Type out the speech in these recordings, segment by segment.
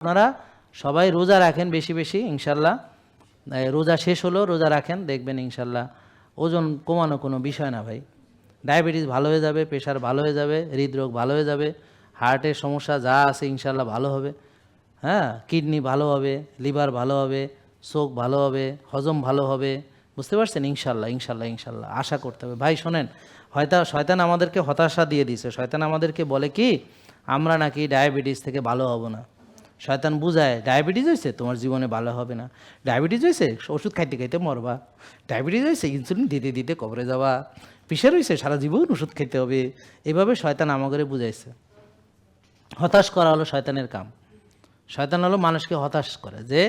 আপনারা সবাই রোজা রাখেন বেশি বেশি ইনশাল্লাহ। রোজা শেষ হলো রোজা রাখেন, দেখবেন ইনশাল্লাহ ওজন কমানো কোনো বিষয় না ভাই। ডায়াবেটিস ভালো হয়ে যাবে, প্রেশার ভালো হয়ে যাবে, হৃদরোগ ভালো হয়ে যাবে, হার্টের সমস্যা যা আছে ইনশাল্লাহ ভালো হবে। হ্যাঁ, কিডনি ভালো হবে, লিভার ভালো হবে, চোখ ভালো হবে, হজম ভালো হবে। বুঝতে পারছেন? ইনশাল্লাহ ইনশাল্লাহ ইনশাল্লাহ আশা করতে হবে ভাই। শোনেন, হয়তো শয়তান আমাদেরকে হতাশা দিয়ে দিছে। শয়তান আমাদেরকে বলে কি আমরা নাকি ডায়াবেটিস থেকে ভালো হব না। শয়তান বুঝায় ডায়াবেটিস হয়েছে তোমার জীবনে ভালো হবে না, ডায়াবেটিস হয়েছে ওষুধ খাইতে খাইতে মরবা, ডায়াবেটিস হয়েছে ইনসুলিন দিতে দিতে কবরে যাওয়া, প্রেশার হয়েছে সারা জীবন ওষুধ খেতে হবে। এভাবে শয়তান আমাকে বুঝাইছে। হতাশ করা হলো শয়তানের কাম। শয়তান হলো মানুষকে হতাশ করে, যে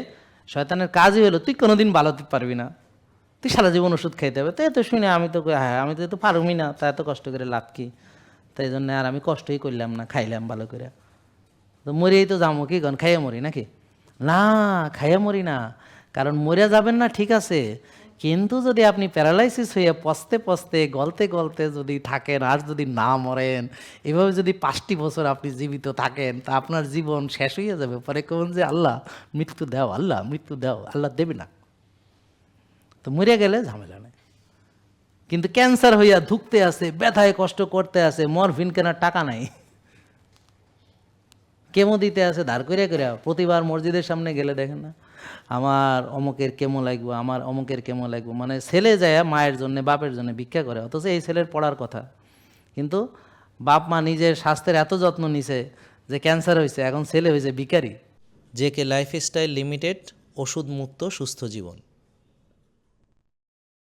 শয়তানের কাজই হলো তুই কোনোদিন ভালো হতে পারবি না, তুই সারা জীবন ওষুধ খাইতে হবে। তাই তো শুনে আমি তো হ্যাঁ আমি তো পারবই না, তা এত কষ্ট করে লাভ কি? তাই জন্য আর আমি কষ্টই করলাম না, খাইলাম ভালো করে। তো মরেই তো যাবো কি গন, খাইয়া মরি নাকি? না, খাইয়া মরি না। কারণ মরে যাবেন না ঠিক আছে, কিন্তু যদি আপনি প্যারালাইসিস হয়ে পচতে পচতে গলতে গলতে যদি থাকেন আর যদি না মরেন, এভাবে যদি 5টি বছর আপনি জীবিত থাকেন, তা আপনার জীবন শেষ হয়ে যাবে। পরে কোন যে আল্লাহ মৃত্যু দাও, আল্লাহ মৃত্যু দাও, আল্লাহ দেবে না। তো মরে গেলে ঝামেলা নেই। কিন্তু ক্যান্সার হইয়া ধুকতে আছে, ব্যথায় কষ্ট করতে আছে, মরফিন কেনার টাকা নাই, কেমো দিতে আছে ধার করে করে। প্রতিবার মসজিদের সামনে গেলে দেখেন না, আমার অমুকের কেমো লাগবো, আমার অমুকের কেমো লাগবো। মানে ছেলে যায় মায়ের জন্য বাপের জন্য ভিক্ষা করে, অথচ এই ছেলের পড়ার কথা। কিন্তু বাপ মা নিজের স্বাস্থ্যের এত যত্ন নিছে যে ক্যান্সার হয়েছে, এখন ছেলে হয়েছে ভিখারি। জেকে লাইফস্টাইল লিমিটেড, ওষুধ মুক্ত সুস্থ জীবন।